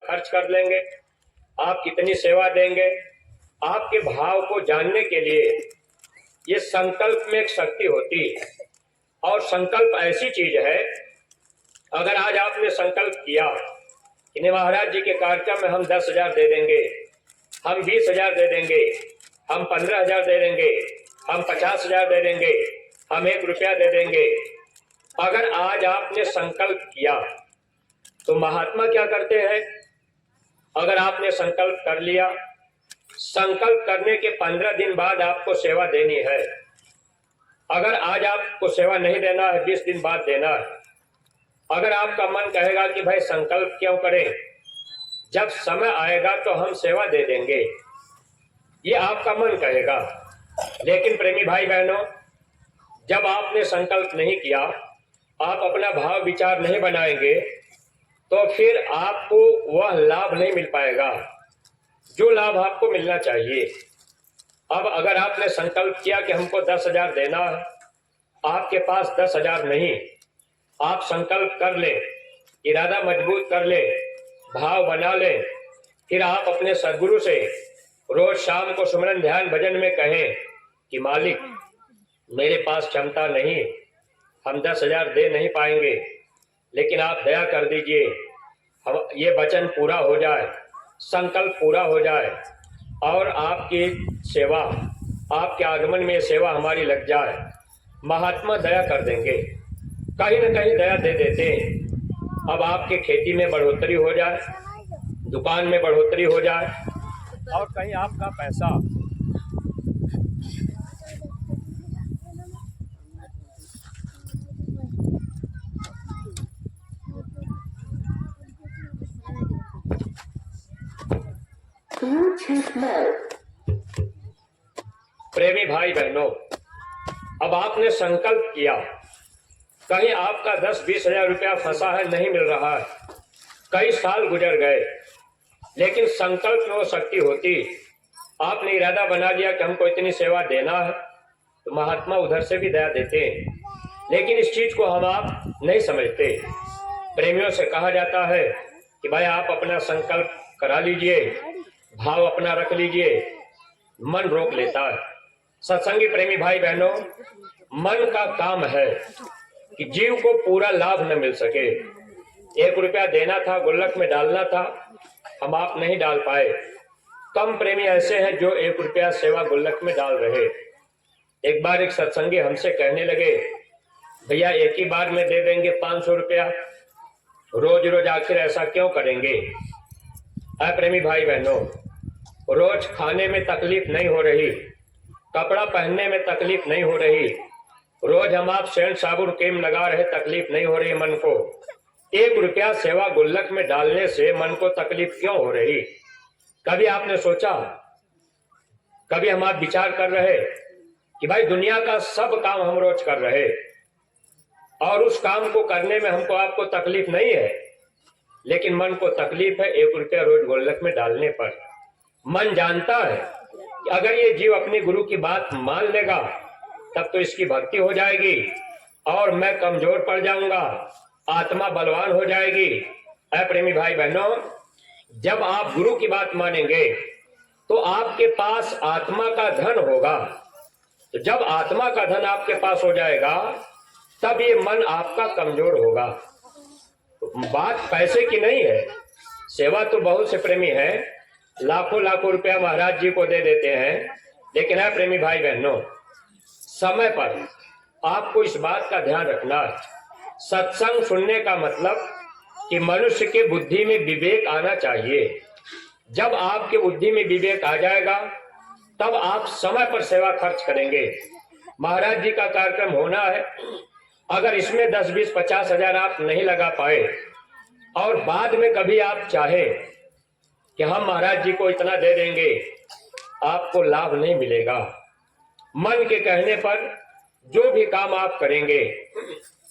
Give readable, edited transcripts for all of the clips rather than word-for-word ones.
खर्च कर लेंगे, आप कितनी सेवा देंगे, आपके भाव को जानने के लिए ये संकल्प में एक शक्ति होती है। और संकल्प ऐसी चीज है, अगर आज आपने संकल्प किया कि नहीं महाराज जी के कार्यक्रम में हम 10,000 दे देंगे, हम 20,000 दे देंगे, हम 15,000 दे देंगे, हम 50,000 दे देंगे, हम 1 रुपया दे देंगे, अगर आज आपने संकल्प किया तो महात्मा क्या करते हैं, अगर आपने संकल्प कर लिया, संकल्प करने के 15 दिन बाद आपको सेवा देनी है। अगर आज आपको सेवा नहीं देना है, 20 दिन बाद देना है। अगर आपका मन कहेगा कि भाई संकल्प क्यों करें, जब समय आएगा तो हम सेवा दे देंगे, ये आपका मन कहेगा। लेकिन प्रेमी भाई बहनों, जब आपने संकल्प नहीं किया, आप अपना भाव विचार नहीं बनाएंगे, तो फिर आपको वह लाभ नहीं मिल पाएगा जो लाभ आपको मिलना चाहिए। अब अगर आपने संकल्प किया कि हमको 10,000 देना है, आपके पास 10,000 नहीं, आप संकल्प कर ले, इरादा मजबूत कर ले, भाव बना ले, फिर आप अपने सदगुरु से रोज शाम को सुमरन ध्यान भजन में कहें कि मालिक मेरे पास क्षमता नहीं, हम 10,000 दे नहीं पाएंगे, लेकिन आप दया कर दीजिए, हम ये वचन पूरा हो जाए, संकल्प पूरा हो जाए और आपकी सेवा, आपके आगमन में सेवा हमारी लग जाए। महात्मा दया कर देंगे, कहीं न कहीं दया दे देते हैं। अब आपके खेती में बढ़ोतरी हो जाए, दुकान में बढ़ोतरी हो जाए, और कहीं आपका पैसा प्रेमी भाई बहनों, अब आपने संकल्प किया, कहीं आपका 10-20 हजार रुपया फंसा है, नहीं मिल रहा है, कई साल गुजर गए, लेकिन संकल्प में वो शक्ति होती। आपने इरादा बना लिया कि हमको इतनी सेवा देना है, तो महात्मा उधर से भी दया देते हैं। लेकिन इस चीज को हम आप नहीं समझते। प्रेमियों से कहा जाता है कि भाई आप अपना संकल्प करा लीजिए, भाव अपना रख लीजिए, मन रोक लेता है। सत्संगी प्रेमी भाई बहनों, मन का काम है कि जीव को पूरा लाभ न मिल सके। 1 रुपया देना था, गुल्लक में डालना था, हम आप नहीं डाल पाए। कम प्रेमी ऐसे हैं जो 1 रुपया सेवा गुल्लक में डाल रहे। एक बार एक सत्संगी हमसे कहने लगे, भैया एक ही बार में दे देंगे 500 रुपया, रोज रोज आखिर ऐसा क्यों करेंगे। प्रेमी भाई बहनों, रोज खाने में तकलीफ नहीं हो रही, कपड़ा पहनने में तकलीफ नहीं हो रही, रोज हम आप सेंट साबुन क्रीम लगा रहे, तकलीफ नहीं हो रही मन को। 1 रुपया सेवा गुल्लक में डालने से मन को तकलीफ क्यों हो रही। कभी आपने सोचा, कभी हम आप विचार कर रहे कि भाई दुनिया का सब काम हम रोज कर रहे और उस काम को करने में हमको आपको तकलीफ नहीं है, लेकिन मन को तकलीफ है 1 रुपया रोज गुल्लक में डालने पर। मन जानता है कि अगर ये जीव अपने गुरु की बात मान लेगा तब तो इसकी भक्ति हो जाएगी और मैं कमजोर पड़ जाऊंगा, आत्मा बलवान हो जाएगी। प्रेमी भाई बहनों, जब आप गुरु की बात मानेंगे तो आपके पास आत्मा का धन होगा। तो जब आत्मा का धन आपके पास हो जाएगा तब ये मन आपका कमजोर होगा। तो बात पैसे की नहीं है। सेवा तो बहुत से प्रेमी है, लाखों लाखों रुपया महाराज जी को दे देते हैं, लेकिन है प्रेमी भाई बहनों, समय पर आपको इस बात का ध्यान रखना है। सत्संग सुनने का मतलब कि मनुष्य के बुद्धि में विवेक आना चाहिए। जब आपके बुद्धि में विवेक आ जाएगा तब आप समय पर सेवा खर्च करेंगे। महाराज जी का कार्यक्रम होना है, अगर इसमें 10, 20, 50 हजार आप नहीं लगा पाए और बाद में कभी आप चाहे कि हम महाराज जी को इतना दे देंगे, आपको लाभ नहीं मिलेगा। मन के कहने पर जो भी काम आप करेंगे,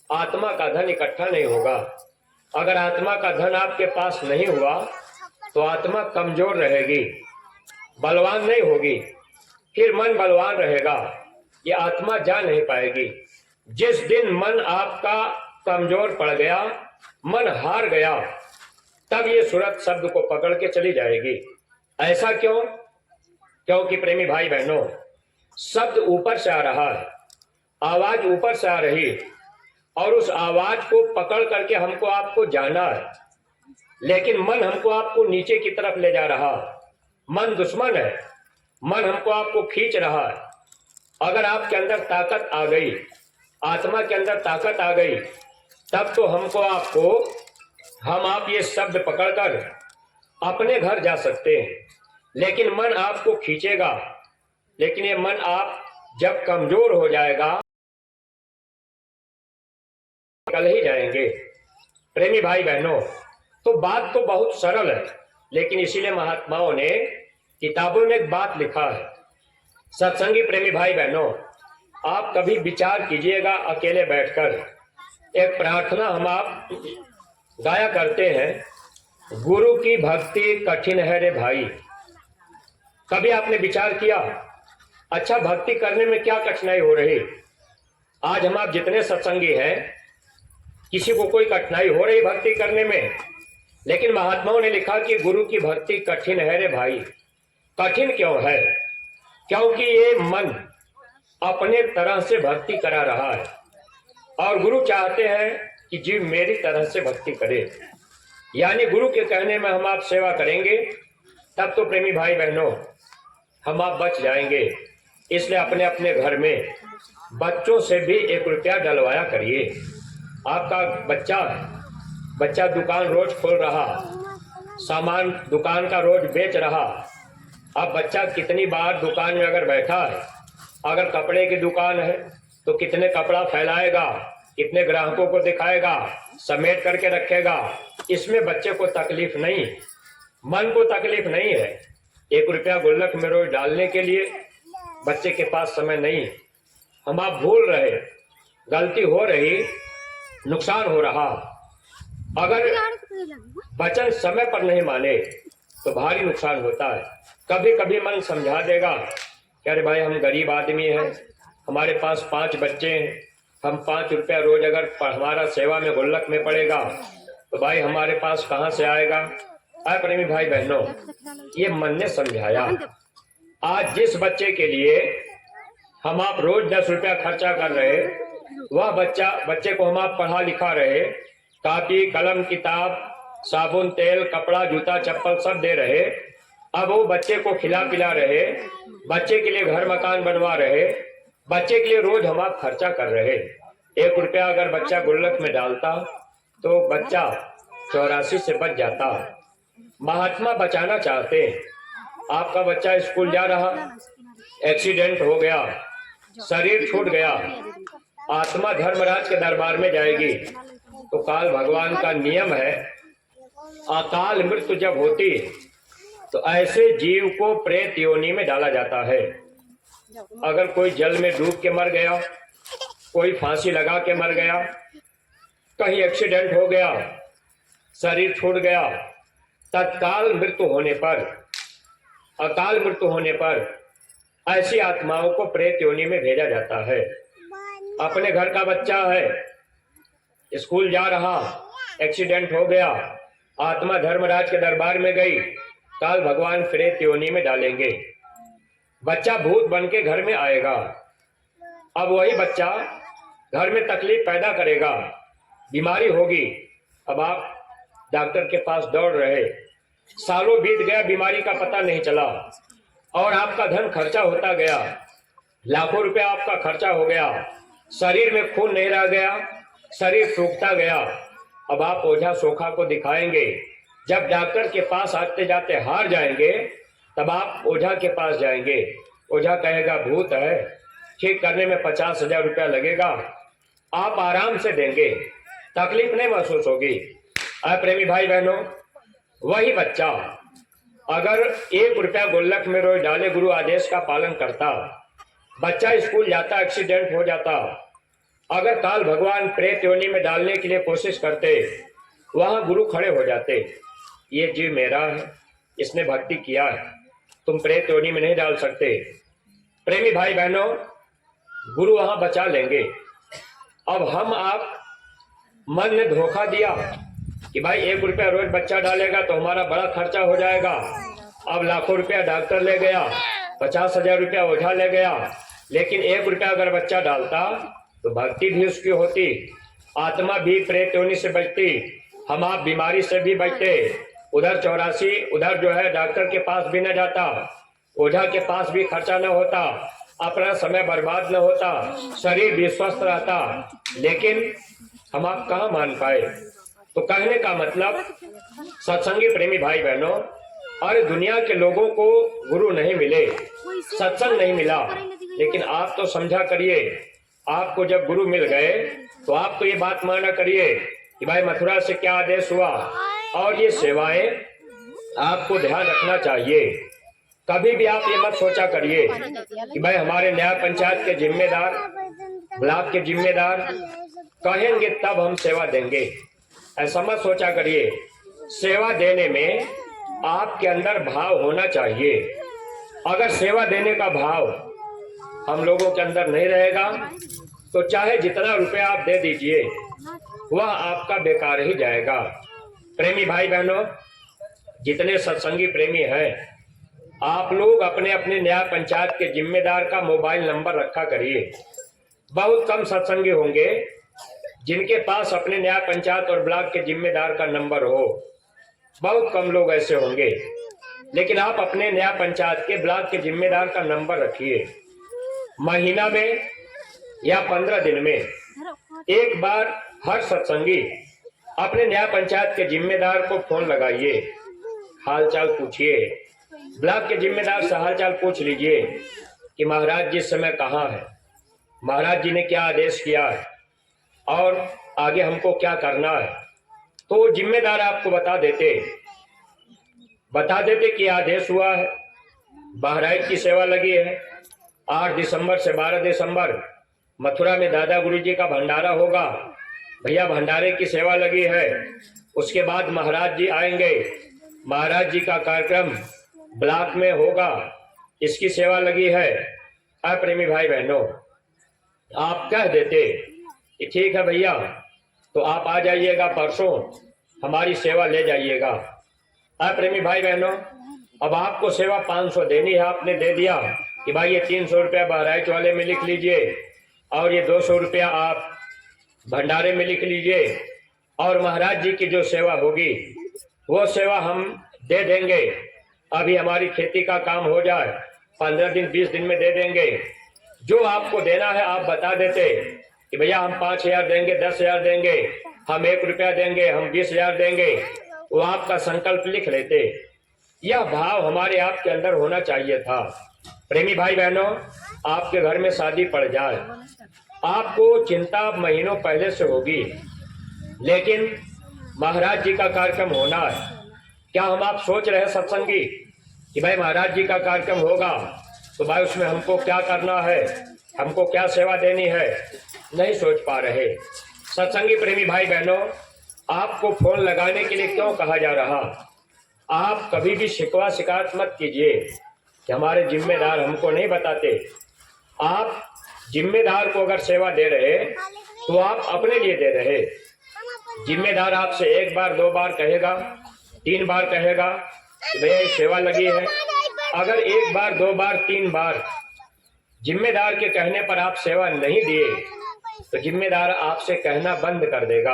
आत्मा का धन इकट्ठा नहीं होगा। अगर आत्मा का धन आपके पास नहीं हुआ तो आत्मा कमजोर रहेगी, बलवान नहीं होगी। फिर मन बलवान रहेगा, ये आत्मा जा नहीं पाएगी। जिस दिन मन आपका कमजोर पड़ गया, मन हार गया, तब ये सूरत शब्द को पकड़ के चली जाएगी। ऐसा क्यों? क्योंकि प्रेमी भाई बहनों, शब्द ऊपर से आ रहा है, आवाज ऊपर से आ रही है, और उस आवाज को पकड़ करके हमको आपको जाना है, लेकिन मन हमको आपको नीचे की तरफ ले जा रहा है। मन दुश्मन है, मन हमको आपको खींच रहा है। अगर आपके अंदर ताकत आ गई, आत्मा के अंदर ताकत आ गई, तब तो हमको आपको हम आप ये शब्द पकड़कर अपने घर जा सकते हैं। लेकिन मन आपको खींचेगा, लेकिन ये मन आप जब कमजोर हो जाएगा कल ही जाएंगे। प्रेमी भाई बहनों, तो बात तो बहुत सरल है, लेकिन इसीलिए महात्माओं ने किताबों में एक बात लिखा है। सत्संगी प्रेमी भाई बहनों, आप कभी विचार कीजिएगा अकेले बैठकर। एक प्रार्थना हम आप गाया करते हैं, गुरु की भक्ति कठिन है रे भाई। कभी आपने विचार किया, अच्छा भक्ति करने में क्या कठिनाई हो रही? आज हम आप जितने सत्संगी हैं, किसी को कोई कठिनाई हो रही भक्ति करने में? लेकिन महात्माओं ने लिखा कि गुरु की भक्ति कठिन है रे भाई। कठिन क्यों है? क्योंकि ये मन अपने तरह से भक्ति करा रहा है, और गुरु चाहते हैं कि जीव मेरी तरह से भक्ति करे। यानी गुरु के कहने में हम आप सेवा करेंगे, तब तो प्रेमी भाई बहनों हम आप बच जाएंगे। इसलिए अपने अपने घर में बच्चों से भी 1 रुपया डलवाया करिए। आपका बच्चा दुकान रोज खोल रहा, सामान दुकान का रोज बेच रहा। अब बच्चा कितनी बार दुकान में अगर बैठा है, अगर कपड़े की दुकान है तो कितने कपड़ा फैलाएगा, कितने ग्राहकों को दिखाएगा, समेट करके रखेगा। इसमें बच्चे को तकलीफ नहीं, मन को तकलीफ नहीं है। 1 रुपया गुल्लक में रोज डालने के लिए बच्चे के पास समय नहीं। हम आप भूल रहे, गलती हो रही, नुकसान हो रहा। अगर वचन समय पर नहीं माने तो भारी नुकसान होता है। कभी कभी मन समझा देगा कि अरे भाई हम गरीब आदमी हैं, हमारे पास 5 बच्चे हैं, हम 5 रुपया रोज अगर हमारा सेवा में गुल्लक में पड़ेगा तो भाई हमारे पास कहाँ से आएगा? अरे प्रेमी भाई बहनों, ये मन ने समझाया। आज जिस बच्चे के लिए हम आप रोज 10 रुपया खर्चा कर रहे, वह बच्चे को हम आप पढ़ा लिखा रहे, कापी कलम किताब साबुन तेल कपड़ा जूता चप्पल सब दे रहे। अब वो बच्चे को खिला पिला रहे, बच्चे के लिए घर मकान बनवा रहे, बच्चे के लिए रोज हम आप खर्चा कर रहे। 1 रुपया अगर बच्चा गुल्लक में डालता तो बच्चा 84 से बच जाता। महात्मा बचाना चाहते हैं। आपका बच्चा स्कूल जा रहा, एक्सीडेंट हो गया, शरीर छूट गया, आत्मा धर्मराज के दरबार में जाएगी। तो काल भगवान का नियम है, अकाल मृत्यु जब होती तो ऐसे जीव को प्रेत योनि में डाला जाता है। अगर कोई जल में डूब के मर गया, कोई फांसी लगा के मर गया, कहीं एक्सीडेंट हो गया, शरीर छूट गया, तत्काल मृत्यु होने पर, अकाल मृत्यु होने पर ऐसी आत्माओं को प्रेत योनि में भेजा जाता है। अपने घर का बच्चा है, स्कूल जा रहा, एक्सीडेंट हो गया, आत्मा धर्मराज के दरबार में गई, काल भगवान प्रेत योनि में डालेंगे। बच्चा भूत बन के घर में आएगा। अब वही बच्चा घर में तकलीफ पैदा करेगा, बीमारी होगी। अब आप डॉक्टर के पास दौड़ रहे, सालों बीत गया, बीमारी का पता नहीं चला, और आपका धन खर्चा होता गया, लाखों रुपया आपका खर्चा हो गया, शरीर में खून नहीं रह गया, शरीर सूखता गया। अब आप ओझा सोखा को दिखाएंगे। जब डॉक्टर के पास आते जाते हार जाएंगे, तब आप ओझा के पास जाएंगे। ओझा कहेगा भूत है, ठीक करने में 50,000 रुपया लगेगा, आप आराम से देंगे, तकलीफ नहीं महसूस होगी। प्रेमी भाई बहनों, वही बच्चा अगर 1 रुपया गुल्लक में रोज डाले, गुरु आदेश का पालन करता, बच्चा स्कूल जाता, एक्सीडेंट हो जाता, अगर काल भगवान प्रेत योनि में डालने के लिए कोशिश करते, वहां गुरु खड़े हो जाते, ये जीव मेरा है, इसने भक्ति किया है, तुम प्रेत योनि में नहीं डाल सकते। प्रेमी भाई बहनों, गुरु वहां बचा लेंगे। अब हम आप मन ने धोखा दिया कि भाई 1 रुपया रोज बच्चा डालेगा तो हमारा बड़ा खर्चा हो जाएगा। अब लाखों रुपया डॉक्टर ले गया, 50,000 रुपया ओझा ले गया, लेकिन 1 रुपया अगर बच्चा डालता तो भक्ति भी उसकी होती, आत्मा भी प्रेत योनि से बचती, हम आप बीमारी से भी बचते, उधर 84 उधर जो है डॉक्टर के पास भी न जाता, ओझा के पास भी खर्चा न होता, अपना समय बर्बाद न होता, शरीर भी स्वस्थ रहता। लेकिन हम आप कहाँ मान पाए। तो कहने का मतलब सत्संगी प्रेमी भाई बहनों, और दुनिया के लोगों को गुरु नहीं मिले, सत्संग नहीं मिला, लेकिन आप तो समझा करिए, आपको जब गुरु मिल गए तो आपको ये बात माना करिए कि भाई मथुरा से क्या आदेश हुआ। और ये सेवाएं आपको ध्यान रखना चाहिए। कभी भी आप ये मत सोचा करिए कि भाई हमारे न्याय पंचायत के जिम्मेदार, ब्लॉक के जिम्मेदार कहेंगे तब हम सेवा देंगे, ऐसा मत सोचा करिए। सेवा देने में आपके अंदर भाव होना चाहिए। अगर सेवा देने का भाव हम लोगों के अंदर नहीं रहेगा तो चाहे जितना रुपया आप दे दीजिए वह आपका बेकार ही जाएगा। प्रेमी भाई बहनों, जितने सत्संगी प्रेमी हैं, आप लोग अपने अपने न्याय पंचायत के जिम्मेदार का मोबाइल नंबर रखा करिए। बहुत कम सत्संगी होंगे जिनके पास अपने न्याय पंचायत और ब्लॉक के जिम्मेदार का नंबर हो, बहुत कम लोग ऐसे होंगे। लेकिन आप अपने न्याय पंचायत के ब्लॉक के जिम्मेदार का नंबर रखिए। महीना में या 15 दिन में एक बार हर सत्संगी अपने न्याय पंचायत के जिम्मेदार को फोन लगाइए, हालचाल पूछिए। ब्लॉक के जिम्मेदार से हालचाल पूछ लीजिए कि महाराज जी इस समय कहाँ है, महाराज जी ने क्या आदेश किया है और आगे हमको क्या करना है। तो जिम्मेदार आपको बता देते कि आदेश हुआ है, बहराइच की सेवा लगी है, 8 दिसंबर से 12 दिसंबर मथुरा में दादा गुरु जी का भंडारा होगा, भैया भंडारे की सेवा लगी है। उसके बाद महाराज जी आएंगे, महाराज जी का कार्यक्रम ब्लॉक में होगा, इसकी सेवा लगी है। प्रेमी भाई बहनों, आप कह देते कि ठीक है भैया, तो आप आ जाइएगा परसों, हमारी सेवा ले जाइएगा। प्रेमी भाई बहनों, अब आपको सेवा 500 देनी है, आपने दे दिया कि भाई ये 300 रुपया बहराइच वाले में लिख लीजिए और ये 200 रुपया आप भंडारे में लिख लीजिए, और महाराज जी की जो सेवा होगी वो सेवा हम दे देंगे। अभी हमारी खेती का काम हो जाए, 15 दिन 20 दिन में दे देंगे। जो आपको देना है आप बता देते कि भैया हम 5,000 देंगे, 10,000 देंगे, हम 1 रुपया देंगे, हम 20,000 देंगे, वो आपका संकल्प लिख लेते। यह भाव हमारे आपके अंदर होना चाहिए था। प्रेमी भाई बहनों, आपके घर में शादी पड़ जाए, आपको चिंता महीनों पहले से होगी, लेकिन महाराज जी का कार्यक्रम होना है। क्या हम आप सोच रहे सत्संगी कि भाई महाराज जी का कार्यक्रम होगा तो भाई उसमें हमको क्या करना है, हमको क्या सेवा देनी है, नहीं सोच पा रहे। सत्संगी प्रेमी भाई बहनों, आपको फोन लगाने के लिए क्यों कहा जा रहा। आप कभी भी शिकवा शिकायत मत कीजिए कि हमारे जिम्मेदार हमको नहीं बताते। आप जिम्मेदार को अगर सेवा दे रहे तो आप अपने लिए दे रहे। जिम्मेदार आपसे 1 बार 2 बार कहेगा, 3 बार कहेगा कि भैया ये सेवा लगी है। अगर 1 बार 2 बार 3 बार जिम्मेदार के कहने पर आप सेवा नहीं दिए तो जिम्मेदार आपसे कहना बंद कर देगा।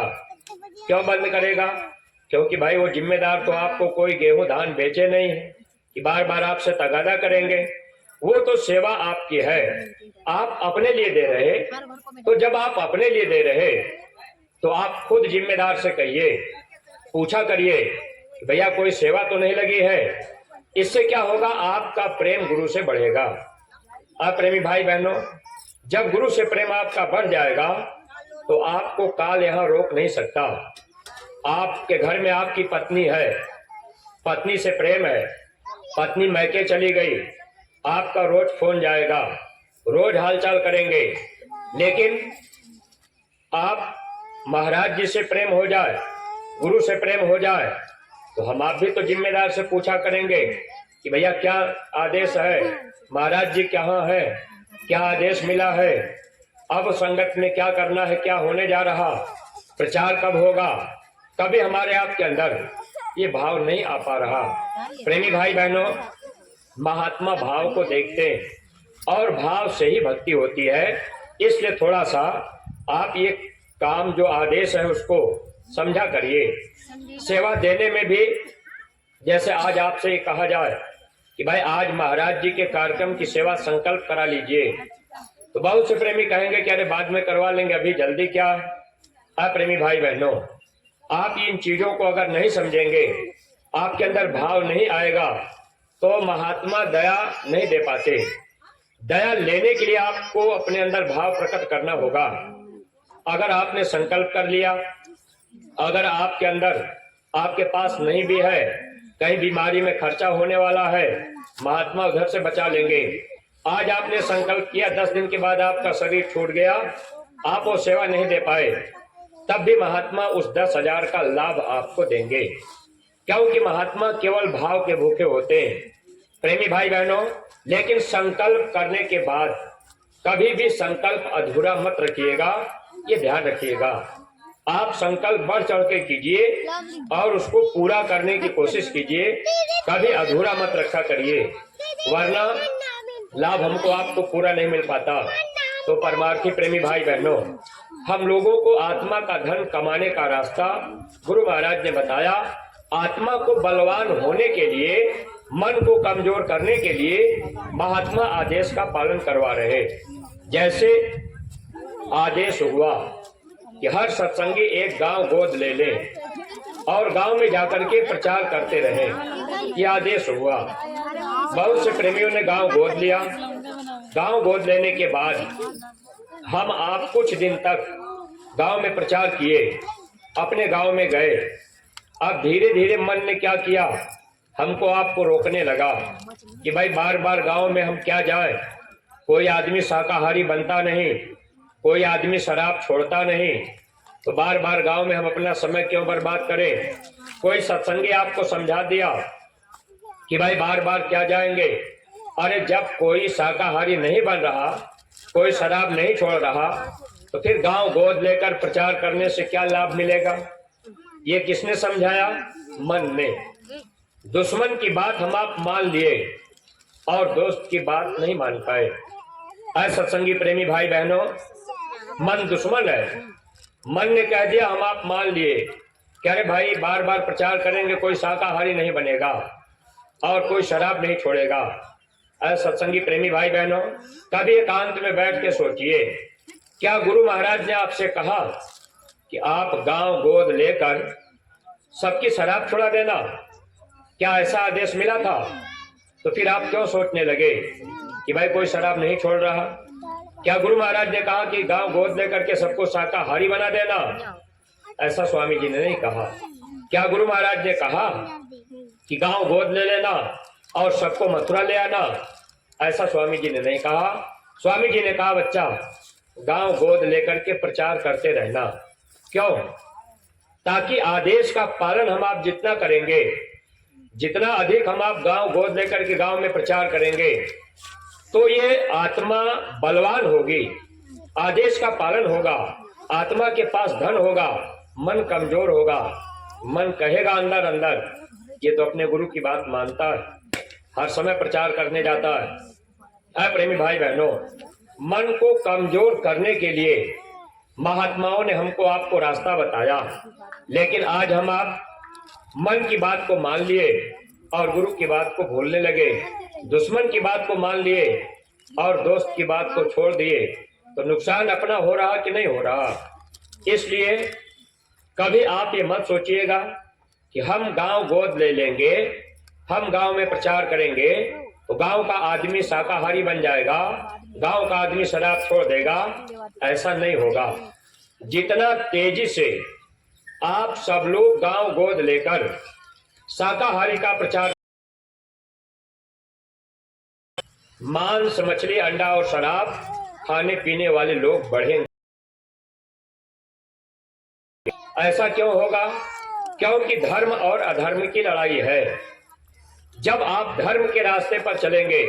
क्यों बंद करेगा? क्योंकि भाई वो जिम्मेदार तो आपको कोई गेहूं धान बेचे नहीं है कि बार बार आपसे तगादा करेंगे। वो तो सेवा आपकी है, आप अपने लिए दे रहे। तो जब आप अपने लिए दे रहे तो आप खुद जिम्मेदार से कहिए, पूछा करिए भैया कोई सेवा तो नहीं लगी है। इससे क्या होगा, आपका प्रेम गुरु से बढ़ेगा। आप प्रेमी भाई बहनों, जब गुरु से प्रेम आपका बढ़ जाएगा तो आपको काल यहाँ रोक नहीं सकता। आपके घर में आपकी पत्नी है, पत्नी से प्रेम है, पत्नी मैके चली गई, आपका रोज फोन जाएगा, रोज हालचाल करेंगे। लेकिन आप महाराज जी से प्रेम हो जाए, गुरु से प्रेम हो जाए तो हम आप भी तो जिम्मेदार से पूछा करेंगे कि भैया क्या आदेश है, महाराज जी कहाँ है, क्या आदेश मिला है, अब संगत में क्या करना है, क्या होने जा रहा, प्रचार कब होगा, कभी हमारे आपके अंदर ये भाव नहीं आ पा रहा। प्रेमी भाई बहनों, महात्मा भाव को देखते हैं और भाव से ही भक्ति होती है। इसलिए थोड़ा सा आप ये काम जो आदेश है उसको समझा करिए। सेवा देने में भी जैसे आज आपसे कहा जाए कि भाई आज महाराज जी के कार्यक्रम की सेवा संकल्प करा लीजिए, तो बहुत से प्रेमी कहेंगे कि अरे बाद में करवा लेंगे, अभी जल्दी क्या है। प्रेमी भाई बहनों, आप इन चीजों को अगर नहीं समझेंगे, आपके अंदर भाव नहीं आएगा, तो महात्मा दया नहीं दे पाते। दया लेने के लिए आपको अपने अंदर भाव प्रकट करना होगा। अगर आपने संकल्प कर लिया, अगर आपके अंदर आपके पास नहीं भी है, कहीं बीमारी में खर्चा होने वाला है, महात्मा उधर से बचा लेंगे। आज आपने संकल्प किया, 10 दिन के बाद आपका शरीर छूट गया, आप वो सेवा नहीं दे पाए, तब भी महात्मा उस 10,000 का लाभ आपको देंगे, क्योंकि महात्मा केवल भाव के भूखे होते हैं। प्रेमी भाई बहनों, लेकिन संकल्प करने के बाद कभी भी संकल्प अधूरा मत रखिएगा, ये ध्यान रखिएगा। आप संकल्प बढ़ चढ़ के कीजिए और उसको पूरा करने की कोशिश कीजिए, कभी अधूरा मत रखा करिए, वरना लाभ हमको आपको पूरा नहीं मिल पाता। तो परमार्थी प्रेमी भाई बहनों, हम लोगों को आत्मा का धन कमाने का रास्ता गुरु महाराज ने बताया। आत्मा को बलवान होने के लिए, मन को कमजोर करने के लिए महात्मा आदेश का पालन करवा रहे। जैसे आदेश हुआ कि हर सत्संगी एक गांव गोद ले ले और गांव में जाकर के प्रचार करते रहे, ये आदेश हुआ। बहुत से प्रेमियों ने गांव गोद लिया। गांव गोद लेने के बाद हम आप कुछ दिन तक गांव में प्रचार किए, अपने गांव में गए। अब धीरे धीरे मन ने क्या किया, हमको आपको रोकने लगा कि भाई बार बार गांव में हम क्या जाएं। कोई आदमी शाकाहारी बनता नहीं, कोई आदमी शराब छोड़ता नहीं, तो बार बार गांव में हम अपना समय क्यों बर्बाद करें। कोई सत्संगी आपको समझा दिया कि भाई बार बार क्या जाएंगे। अरे जब कोई शाकाहारी नहीं बन रहा, कोई शराब नहीं छोड़ रहा, तो फिर गांव गोद लेकर प्रचार करने से क्या लाभ मिलेगा। ये किसने समझाया? मन ने। दुश्मन की बात हम आप मान लिए और दोस्त की बात नहीं मान पाए। सत्संगी प्रेमी भाई बहनों, मन दुश्मन है। मन ने कह दिया, हम आप मान लिए कि अरे भाई बार बार प्रचार करेंगे, कोई शाकाहारी नहीं बनेगा और कोई शराब नहीं छोड़ेगा। सत्संगी प्रेमी भाई बहनों, कभी एकांत में बैठ के सोचिए, क्या गुरु महाराज ने आपसे कहा कि आप गांव गोद लेकर सबकी शराब छुड़ा देना? क्या ऐसा आदेश मिला था? तो फिर आप क्यों सोचने लगे कि भाई कोई शराब नहीं छोड़ रहा? क्या गुरु महाराज ने कहा कि गांव गोद लेकर के सबको शाकाहारी बना देना? ऐसा स्वामी जी ने नहीं कहा। क्या गुरु महाराज ने कहा कि गांव गोद ले लेना और सबको मथुरा ले आना? ऐसा स्वामी जी ने नहीं कहा। स्वामी जी ने कहा, बच्चा गांव गोद लेकर के प्रचार करते रहना। क्यों? ताकि आदेश का पालन हम आप जितना करेंगे, जितना अधिक हम आप गांव गोद लेकर के गांव में प्रचार करेंगे, तो ये आत्मा बलवान होगी, आदेश का पालन होगा, आत्मा के पास धन होगा, मन कमजोर होगा। मन कहेगा अंदर अंदर, ये तो अपने गुरु की बात मानता है, हर समय प्रचार करने जाता है। प्रेमी भाई बहनों, मन को कमजोर करने के लिए महात्माओं ने हमको आपको रास्ता बताया, लेकिन आज हम आप मन की बात को मान लिए और गुरु की बात को भूलने लगे, दुश्मन की बात को मान लिए और दोस्त की बात को छोड़ दिए, तो नुकसान अपना हो रहा कि नहीं हो रहा। इसलिए कभी आप ये मत सोचिएगा कि हम गांव गोद ले लेंगे, हम गांव में प्रचार करेंगे तो गांव का आदमी शाकाहारी बन जाएगा, गांव का आदमी शराब छोड़ देगा। ऐसा नहीं होगा। जितना तेजी से आप सब लोग गांव गोद लेकर शाकाहारी का प्रचार, मांस मछली अंडा और शराब खाने पीने वाले लोग बढ़ेंगे। ऐसा क्यों होगा? क्योंकि धर्म और अधर्म की लड़ाई है। जब आप धर्म के रास्ते पर चलेंगे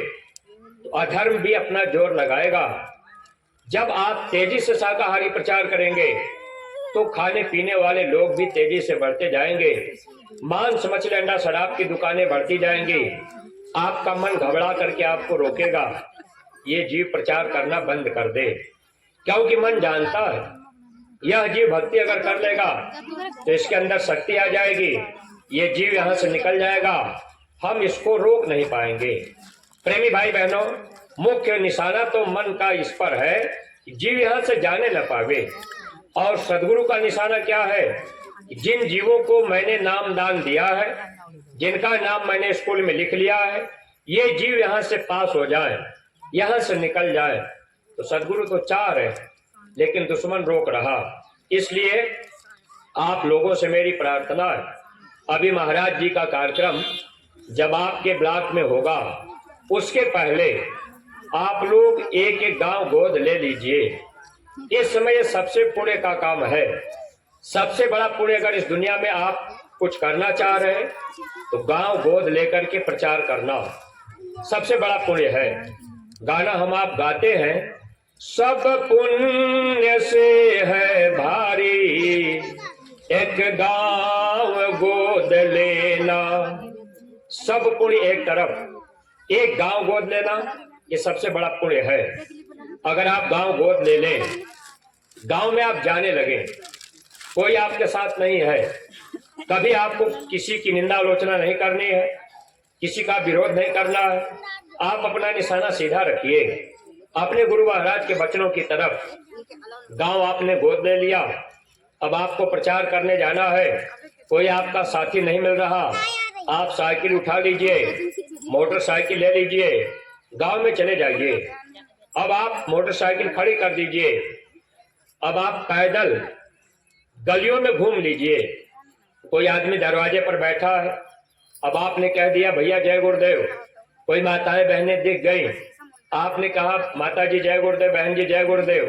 तो अधर्म भी अपना जोर लगाएगा। जब आप तेजी से शाकाहारी प्रचार करेंगे तो खाने पीने वाले लोग भी तेजी से बढ़ते जाएंगे। मांस मछली अंडा शराब की दुकानें बढ़ती जाएंगी। आपका मन घबरा करके आपको रोकेगा, ये जीव प्रचार करना बंद कर दे, क्योंकि मन जानता है यह जीव भक्ति अगर कर लेगा तो इसके अंदर शक्ति आ जाएगी, ये जीव यहाँ से निकल जाएगा, हम इसको रोक नहीं पाएंगे। प्रेमी भाई बहनों, मुख्य निशाना तो मन का इस पर है कि जीव यहाँ से जाने न पावे। और सदगुरु का निशाना क्या है? जिन जीवों को मैंने नाम दान दिया है, जिनका नाम मैंने स्कूल में लिख लिया है, ये जीव यहाँ से पास हो जाए, यहाँ से निकल जाए। तो सदगुरु तो चाह रहे, लेकिन दुश्मन रोक रहा। इसलिए आप लोगों से मेरी प्रार्थना है, अभी महाराज जी का कार्यक्रम जब आपके ब्लॉक में होगा, उसके पहले आप लोग एक एक गांव गोद ले लीजिए। इस समय सबसे पुण्य का काम है। सबसे बड़ा पुण्य अगर इस दुनिया में आप कुछ करना चाह रहे हैं तो गांव गोद लेकर के प्रचार करना सबसे बड़ा पुण्य है। गाना हम आप गाते हैं, सब पुण्य से है भारी एक गांव गोद लेना। सब पुण्य एक तरफ, एक गांव गोद लेना, ये सबसे बड़ा पुण्य है। अगर आप गांव गोद ले लें, गांव में आप जाने लगे, कोई आपके साथ नहीं है, कभी आपको किसी की निंदा आलोचना नहीं करनी है, किसी का विरोध नहीं करना है, आप अपना निशाना सीधा रखिए अपने गुरु महाराज के वचनों की तरफ। गांव आपने गोद ले लिया, अब आपको प्रचार करने जाना है, कोई आपका साथी नहीं मिल रहा, आप साइकिल उठा लीजिए, मोटरसाइकिल ले लीजिए, गांव में चले जाइए। अब आप मोटरसाइकिल खड़ी कर दीजिए, अब आप पैदल गलियों में घूम लीजिए। कोई आदमी दरवाजे पर बैठा है, अब आपने कह दिया भैया जय गुरुदेव, कोई माताएं बहनें दिख गई, आपने कहा माता जी जय गुरुदेव, बहन जी जय गुरुदेव।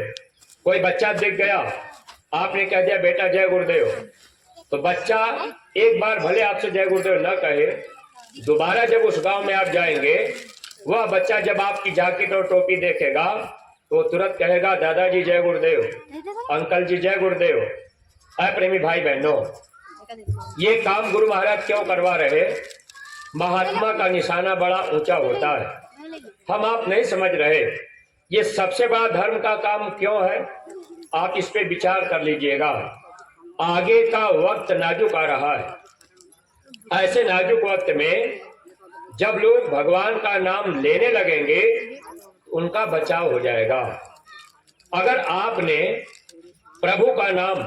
कोई बच्चा दिख गया, आपने कह दिया बेटा जय गुरुदेव। तो बच्चा एक बार भले आपसे जय गुरुदेव न कहे, दोबारा जब उस गांव में आप जाएंगे, वह बच्चा जब आपकी जैकेट और टोपी देखेगा तो तुरंत कहेगा दादाजी जय गुरुदेव, अंकल जी जय गुरुदेव। प्रेमी भाई बहनों, ये काम गुरु महाराज क्यों करवा रहे? महात्मा का निशाना बड़ा ऊंचा होता है, हम आप नहीं समझ रहे। ये सबसे बड़ा धर्म का काम क्यों है, आप इस पे विचार कर लीजिएगा। आगे का वक्त नाजुक आ रहा है, ऐसे नाजुक वक्त में जब लोग भगवान का नाम लेने लगेंगे, उनका बचाव हो जाएगा। अगर आपने प्रभु का नाम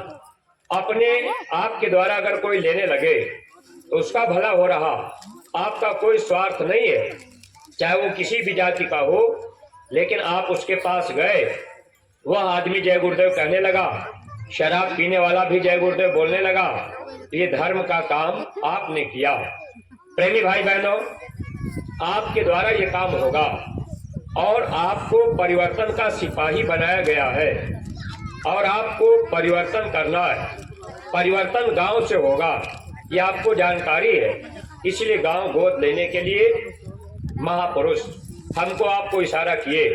अपने आप के द्वारा अगर कोई लेने लगे तो उसका भला हो रहा, आपका कोई स्वार्थ नहीं है, चाहे वो किसी भी जाति का हो। लेकिन आप उसके पास गए, वह आदमी जय गुरुदेव कहने लगा, शराब पीने वाला भी जय गुरुदेव बोलने लगा, ये धर्म का काम आपने किया। प्रेमी भाई बहनों, आपके द्वारा ये काम होगा और आपको परिवर्तन का सिपाही बनाया गया है और आपको परिवर्तन करना है। परिवर्तन गांव से होगा, ये आपको जानकारी है। इसलिए गांव गोद लेने के लिए महापुरुष हमको आपको इशारा किए।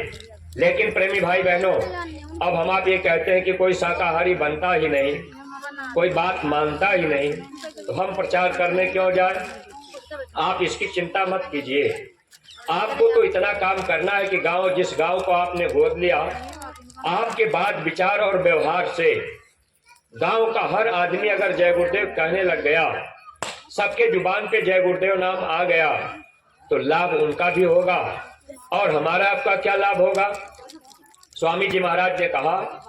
लेकिन प्रेमी भाई बहनों, अब हम आप ये कहते हैं कि कोई शाकाहारी बनता ही नहीं, कोई बात मानता ही नहीं, तो हम प्रचार करने क्यों जाए? आप इसकी चिंता मत कीजिए। आपको तो इतना काम करना है कि गांव, जिस गांव को आपने गोद लिया, आपके बाद विचार और व्यवहार से गांव का हर आदमी अगर जय गुरुदेव कहने लग गया, सबके जुबान पे जय गुरुदेव नाम आ गया, तो लाभ उनका भी होगा और हमारा आपका क्या लाभ होगा? स्वामी जी महाराज ने कहा,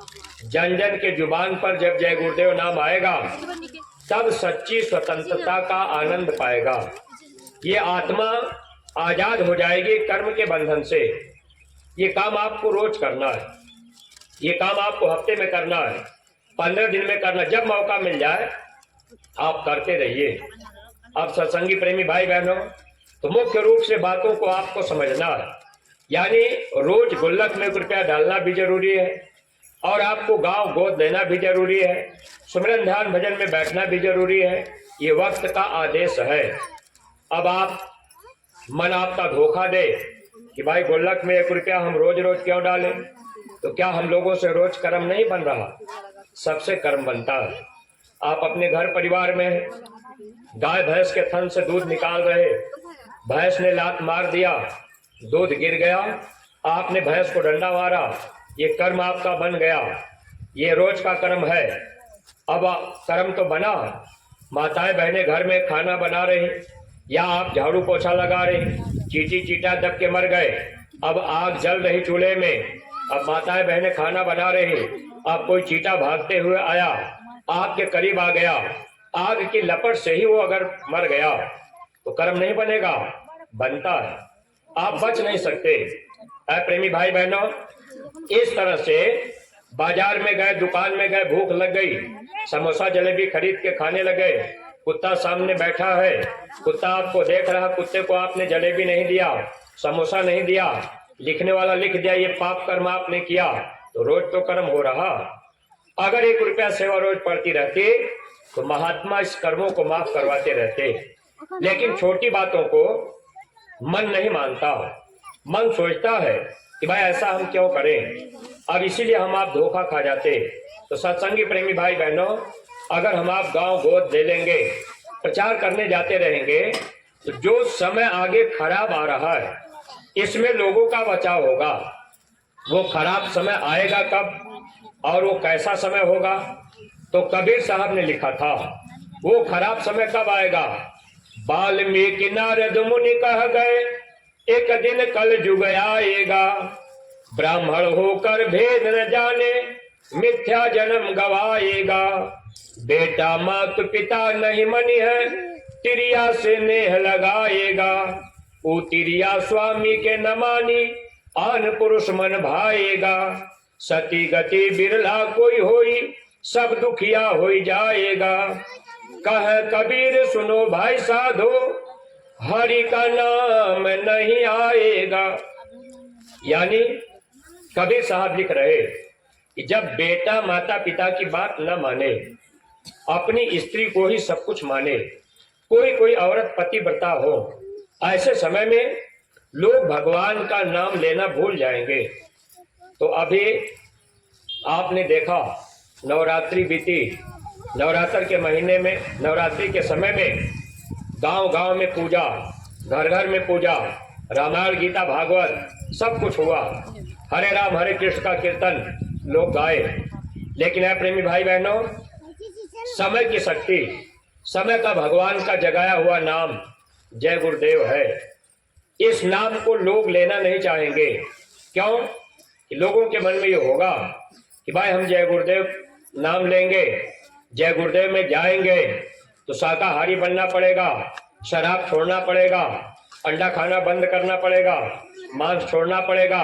जन जन के जुबान पर जब जय गुरुदेव नाम आएगा, तब सच्ची स्वतंत्रता का आनंद पाएगा। ये आत्मा आजाद हो जाएगी कर्म के बंधन से। ये काम आपको रोज करना है, ये काम आपको हफ्ते में करना है, 15 दिन में करना, जब मौका मिल जाए आप करते रहिए। अब सत्संगी प्रेमी भाई बहनों, तो मुख्य रूप से बातों को आपको समझना है, यानी रोज गुल्लक में रुपया डालना भी जरूरी है और आपको गांव गोद लेना भी जरूरी है, सुमिरन ध्यान भजन में बैठना भी जरूरी है। ये वक्त का आदेश है। अब आप मन आपका धोखा दे कि भाई गुल्लक में 1 रुपया हम रोज रोज क्यों डालें, तो क्या हम लोगों से रोज कर्म नहीं बन रहा? सबसे कर्म बनता है। आप अपने घर परिवार में गाय भैंस के थन से दूध निकाल रहे, भैंस ने लात मार दिया, दूध गिर गया, आपने भैंस को डंडा मारा, ये कर्म आपका बन गया, ये रोज का कर्म है। अब कर्म तो बना, माताएं बहनें घर में खाना बना रही या आप झाड़ू पोछा लगा रही, चींटी चीटा दब के मर गए, अब आग जल रही चूल्हे में, अब माताएं बहनें खाना बना रही, अब कोई चीटा भागते हुए आया, आपके करीब आ गया, आग की लपट से ही वो अगर मर गया तो कर्म नहीं बनेगा? बनता है, आप बच नहीं सकते। प्रेमी भाई बहनों, इस तरह से बाजार में गए, दुकान में गए, भूख लग गई, समोसा जलेबी खरीद के खाने लगे, कुत्ता सामने बैठा है, कुत्ता आपको देख रहा, कुत्ते को आपने जलेबी नहीं दिया, समोसा नहीं दिया, लिखने वाला लिख दिया ये पाप कर्म आपने किया, तो रोज तो कर्म हो रहा। अगर 1 रुपया सेवा रोज पड़ती रहती तो महात्मा इस कर्मों को माफ करवाते रहते। लेकिन छोटी बातों को मन नहीं मानता, मन सोचता है कि भाई ऐसा हम क्यों करें, अब इसीलिए हम आप धोखा खा जाते। तो सत्संगी प्रेमी भाई बहनों, अगर हम आप गांव गोद ले लेंगे, प्रचार करने जाते रहेंगे, तो जो समय आगे खराब आ रहा है इसमें लोगों का बचाव होगा। वो खराब समय आएगा कब और वो कैसा समय होगा? तो कबीर साहब ने लिखा था, वो खराब समय कब आएगा? वाल्मीकि नारद मुनि कह गए, एक दिन कल जुग आएगा, ब्राह्मण होकर भेद न जाने, मिथ्या जन्म गवाएगा, बेटा मात पिता नहीं मनी है, तिरिया से नेह लगाएगा, वो तिरिया स्वामी के न मानी, आन पुरुष मन भाएगा, सती गति बिरला कोई होई, सब दुखिया हो जाएगा, कह कबीर सुनो भाई साधो, हरि का नाम नहीं आएगा। यानी कबीर साहब लिख रहे कि जब बेटा माता पिता की बात न माने, अपनी स्त्री को ही सब कुछ माने, कोई औरत पतिव्रता हो, ऐसे समय में लोग भगवान का नाम लेना भूल जाएंगे। तो अभी आपने देखा नवरात्रि बीती, नवरात्र के महीने में, नवरात्रि के समय में गांव गांव में पूजा, घर घर में पूजा, रामायण गीता भागवत सब कुछ हुआ, हरे राम हरे कृष्ण का कीर्तन लोग गाए। लेकिन है प्रेमी भाई बहनों, समय की शक्ति, समय का भगवान का जगाया हुआ नाम जय गुरुदेव है। इस नाम को लोग लेना नहीं चाहेंगे। क्यों? कि लोगों के मन में ये होगा कि भाई हम जय गुरुदेव नाम लेंगे, जय गुरुदेव में जाएंगे तो शाकाहारी बनना पड़ेगा, शराब छोड़ना पड़ेगा, अंडा खाना बंद करना पड़ेगा, मांस छोड़ना पड़ेगा,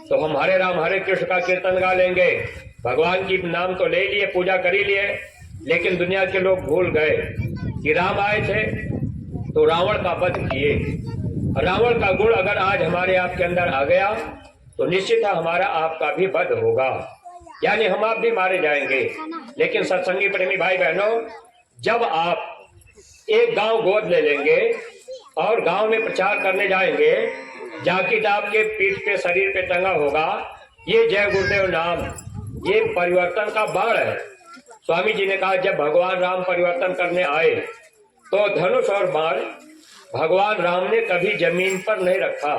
तो हम हरे राम हरे कृष्ण का कीर्तन गा लेंगे, भगवान की नाम तो ले लिए, पूजा कर ही लिए। लेकिन दुनिया के लोग भूल गए कि राम आए थे तो रावण का वध किए। रावण का गुण अगर आज हमारे आपके अंदर आ गया तो निश्चित है हमारा आपका भी वध होगा, यानी हम आप भी मारे जाएंगे। लेकिन सत्संगी प्रेमी भाई बहनों, जब आप एक गांव गोद ले लेंगे और गांव में प्रचार करने जाएंगे, जाकिट आपके पीठ पे शरीर पे टंगा होगा ये जय गुरुदेव नाम, ये परिवर्तन का बाण है। स्वामी जी ने कहा जब भगवान राम परिवर्तन करने आए तो धनुष और बाण भगवान राम ने कभी जमीन पर नहीं रखा।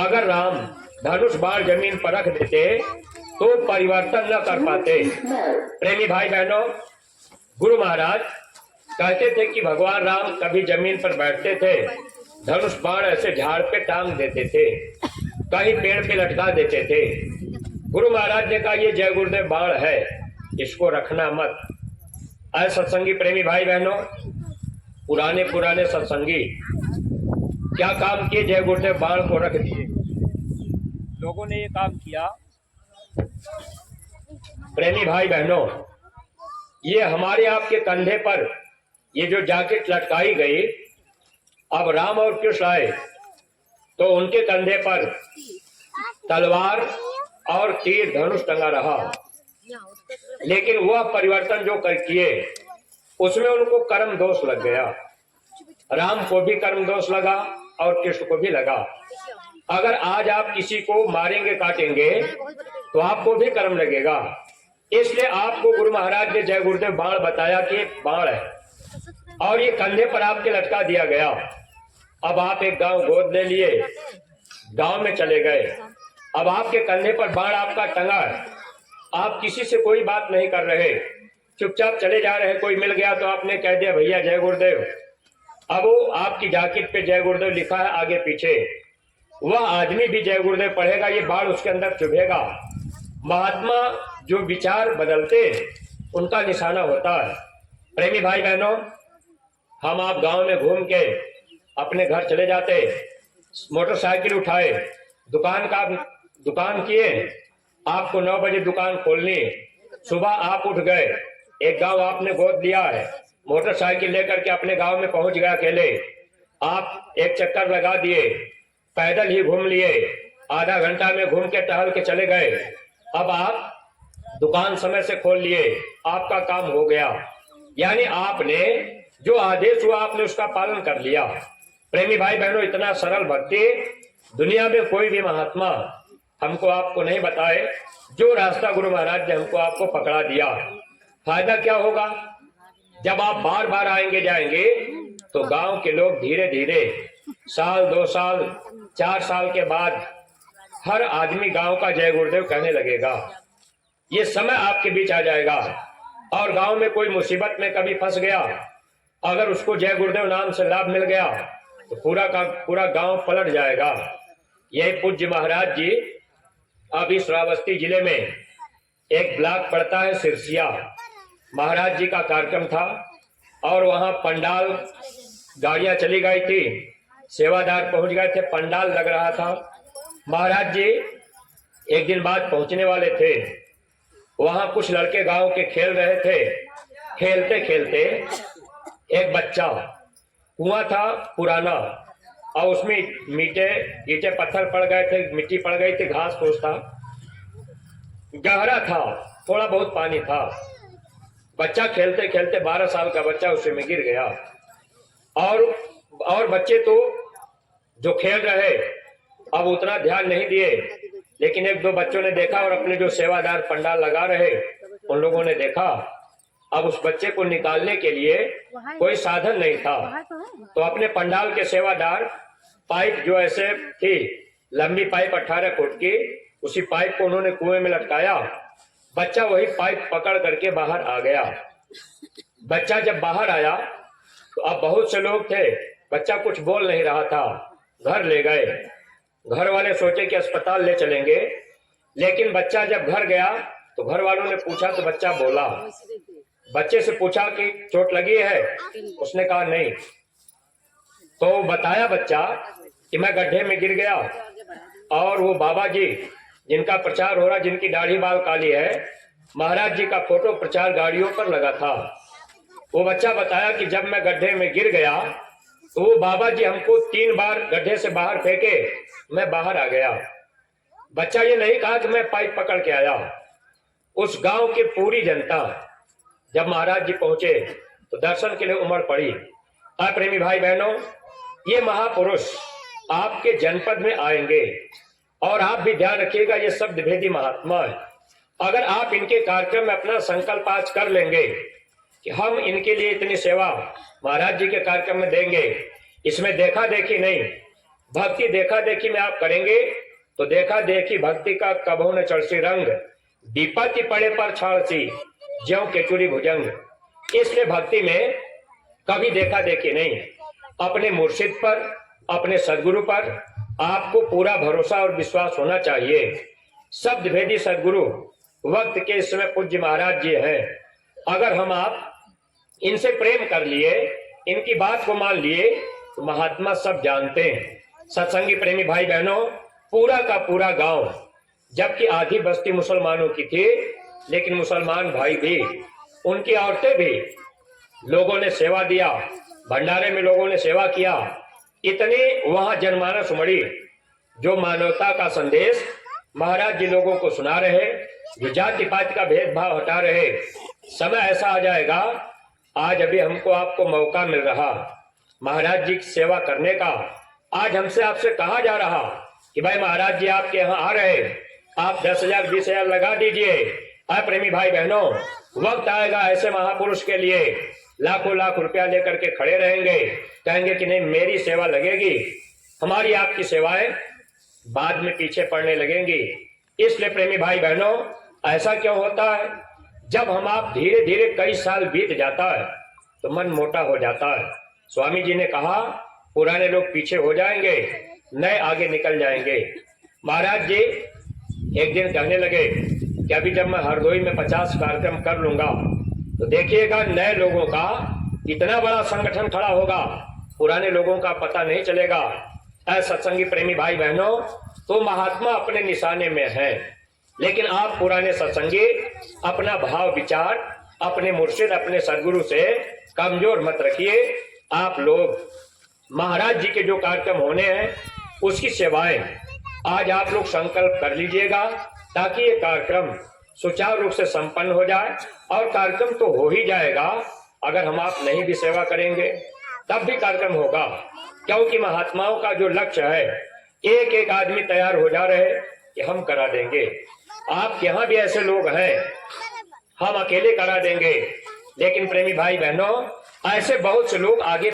अगर राम धनुष बाण जमीन पर रख देते तो परिवर्तन न कर पाते। प्रेमी भाई बहनों, गुरु महाराज कहते थे कि भगवान राम कभी जमीन पर बैठते थे, धनुष बाण ऐसे झाड़ पे टांग देते थे, कहीं पेड़ पे लटका देते थे। गुरु महाराज ने कहा ये जय गुरुदेव बाण है, इसको रखना मत। ऐसे सत्संगी प्रेमी भाई बहनों, पुराने सत्संगी क्या काम किए? जय गुरुदेव बाण को रख दिए। लोगों ने ये काम किया। प्रेमी भाई बहनों, ये हमारे आपके कंधे पर ये जो जैकेट लटकाई गई, अब राम और कृष्ण आए तो उनके कंधे पर तलवार और तीर धनुष टंगा रहा। लेकिन वह परिवर्तन जो कर किए उसमें उनको कर्म दोष लग गया। राम को भी कर्म दोष लगा और कृष्ण को भी लगा। अगर आज आप किसी को मारेंगे काटेंगे तो आपको भी कर्म लगेगा। इसलिए आपको गुरु महाराज ने जय गुरुदेव बाण बताया कि एक बाण है और ये कंधे पर आपके लटका दिया गया। अब आप एक गांव गोद ले लिए, गांव में चले गए। अब आपके कंधे पर बाण आपका टंगा है, आप किसी से कोई बात नहीं कर रहे, चुपचाप चले जा रहे। कोई मिल गया तो आपने कह दिया भैया जय गुरुदेव। अब वो आपकी जैकेट पे जय गुरुदेव लिखा है आगे पीछे, वह आदमी भी जय गुरुदेव पढ़ेगा, ये बाण उसके अंदर चुभेगा। महात्मा जो विचार बदलते उनका निशाना होता है। प्रेमी भाई बहनों, हम आप गांव में घूम के अपने घर चले जाते, मोटरसाइकिल उठाए, दुकान किए, आपको 9 बजे दुकान खोलनी, सुबह आप उठ गए, एक गांव आपने गोद लिया है, मोटरसाइकिल लेकर के अपने गांव में पहुंच गया अकेले, आप एक चक्कर लगा दिए, पैदल ही घूम लिए, आधा घंटा में घूम के टहल के चले गए। अब आप दुकान समय से खोल लिए, आपका काम हो गया। यानी आपने जो आदेश हुआ आपने उसका पालन कर लिया। प्रेमी भाई बहनों, इतना सरल भक्ति दुनिया में कोई भी महात्मा हमको आपको नहीं बताए। जो रास्ता गुरु महाराज ने हमको आपको पकड़ा दिया, फायदा क्या होगा? जब आप बार बार आएंगे जाएंगे तो गांव के लोग धीरे धीरे साल 2 साल 4 साल के बाद हर आदमी गांव का जय गुरुदेव कहने लगेगा। ये समय आपके बीच आ जाएगा और गांव में कोई मुसीबत में कभी फंस गया, अगर उसको जय गुरुदेव नाम से लाभ मिल गया तो पूरा का पूरा गांव पलट जाएगा। यही पूज्य महाराज जी अभी श्रावस्ती जिले में एक ब्लॉक पड़ता है सिरसिया, महाराज जी का कार्यक्रम था और वहां पंडाल, गाड़ियां चली गई थी, सेवादार पहुंच गए थे, पंडाल लग रहा था। महाराज जी एक दिन बाद पहुंचने वाले थे। वहां कुछ लड़के गांव के खेल रहे थे। खेलते खेलते एक बच्चा, कुआं था पुराना और उसमें ईंटे पत्थर पड़ गए थे, मिट्टी पड़ गई थी, घास फूस था, गहरा था, थोड़ा बहुत पानी था। बच्चा खेलते खेलते 12 साल का बच्चा उसमें में गिर गया और बच्चे तो जो खेल रहे अब उतना ध्यान नहीं दिए, लेकिन 1-2 बच्चों ने देखा और अपने जो सेवादार पंडाल लगा रहे उन लोगों ने देखा। अब उस बच्चे को निकालने के लिए कोई साधन नहीं था, तो अपने पंडाल के सेवादार पाइप जो ऐसे थी, लंबी पाइप 18 फुट की, उसी पाइप को उन्होंने कुएं में लटकाया। बच्चा वही पाइप पकड़ करके बाहर आ गया। बच्चा जब बाहर आया तो अब बहुत से लोग थे, बच्चा कुछ बोल नहीं रहा था, घर ले गए। घर वाले सोचे कि अस्पताल ले चलेंगे, लेकिन बच्चा जब घर गया तो घर वालों ने पूछा तो बच्चा बोला। बच्चे से पूछा कि चोट लगी है, उसने कहा नहीं। तो बताया बच्चा कि मैं गड्ढे में गिर गया और वो बाबा जी जिनका प्रचार हो रहा, जिनकी दाढ़ी बाल काली है, महाराज जी का फोटो प्रचार गाड़ियों पर लगा था। वो बच्चा बताया कि जब मैं गड्ढे में गिर गया तो वो बाबा जी हमको 3 बार गड्ढे से बाहर फेंके, मैं बाहर आ गया। बच्चा ये नहीं कहा कि मैं पाइप पकड़ के आया। उस गांव की पूरी जनता जब महाराज जी पहुंचे तो दर्शन के लिए उमड़ पड़ी। प्रेमी भाई बहनों, ये महापुरुष आपके जनपद में आएंगे और आप भी ध्यान रखिएगा, ये शब्द भेदी महात्मा है। अगर आप इनके कार्यक्रम में अपना संकल्प आज कर लेंगे कि हम इनके लिए इतनी सेवा महाराज जी के कार्यक्रम में देंगे, इसमें देखा देखी नहीं, भक्ति देखा देखी में आप करेंगे तो देखा देखी भक्ति का कभू न चढ़सी रंग, विपत्ति पड़े पर छाड़सी ज्यों केचुरी भुजंग। इसलिए भक्ति में कभी देखा देखी नहीं, अपने मुर्शिद पर, अपने सदगुरु पर आपको पूरा भरोसा और विश्वास होना चाहिए। शब्द भेदी सदगुरु वक्त के इस समय पूज्य महाराज जी हैं। अगर हम आप इनसे प्रेम कर लिए, इनकी बात को मान लिए तो महात्मा सब जानते हैं। सत्संगी प्रेमी भाई बहनों, पूरा का पूरा गांव, जबकि आधी बस्ती मुसलमानों की थी, लेकिन मुसलमान भाई भी, उनकी औरतें भी, लोगों ने सेवा दिया, भंडारे में लोगों ने सेवा किया। इतनी वहां जनमानस उमड़ी जो मानवता का संदेश महाराज जी लोगों को सुना रहे, जो जाति पाति का भेदभाव हटा रहे। समय ऐसा आ जाएगा, आज अभी हमको आपको मौका मिल रहा महाराज जी की सेवा करने का। आज हमसे आपसे कहा जा रहा कि भाई महाराज जी आपके यहाँ आ रहे, आप 10,000 20,000 लगा दीजिए, प्रेमी भाई बहनों, वक्त आएगा ऐसे महापुरुष के लिए लाखों लाख रुपया लेकर के खड़े रहेंगे, कहेंगे कि नहीं मेरी सेवा लगेगी, हमारी आपकी सेवाएं बाद में पीछे पड़ने लगेंगी। इसलिए प्रेमी भाई बहनों, ऐसा क्यों होता है? जब हम आप धीरे धीरे कई साल बीत जाता है तो मन मोटा हो जाता है। स्वामी जी ने कहा पुराने लोग पीछे हो जाएंगे, नए आगे निकल जाएंगे। महाराज जी एक दिन कहने लगे कि अभी जब मैं हरदोई में 50 कार्यक्रम कर लूंगा तो देखिएगा नए लोगों का इतना बड़ा संगठन खड़ा होगा, पुराने लोगों का पता नहीं चलेगा। ऐसे सत्संगी प्रेमी भाई बहनों, तो महात्मा अपने निशाने में हैं, लेकिन आप पुराने सत्संगी अपना भाव विचार अपने मुर्शिद अपने सदगुरु से कमजोर मत रखिए। आप लोग महाराज जी के जो कार्यक्रम होने हैं उसकी सेवाएं आज आप लोग संकल्प कर लीजिएगा, ताकि ये कार्यक्रम सुचारू रूप से संपन्न हो जाए। और कार्यक्रम तो हो ही जाएगा, अगर हम आप नहीं भी सेवा करेंगे तब भी कार्यक्रम होगा, क्योंकि महात्माओं का जो लक्ष्य है एक एक आदमी तैयार हो जा रहे कि हम करा देंगे। आप यहाँ भी ऐसे लोग हैं, हम अकेले करा देंगे, लेकिन प्रेमी भाई बहनों ऐसे बहुत से लोग आगे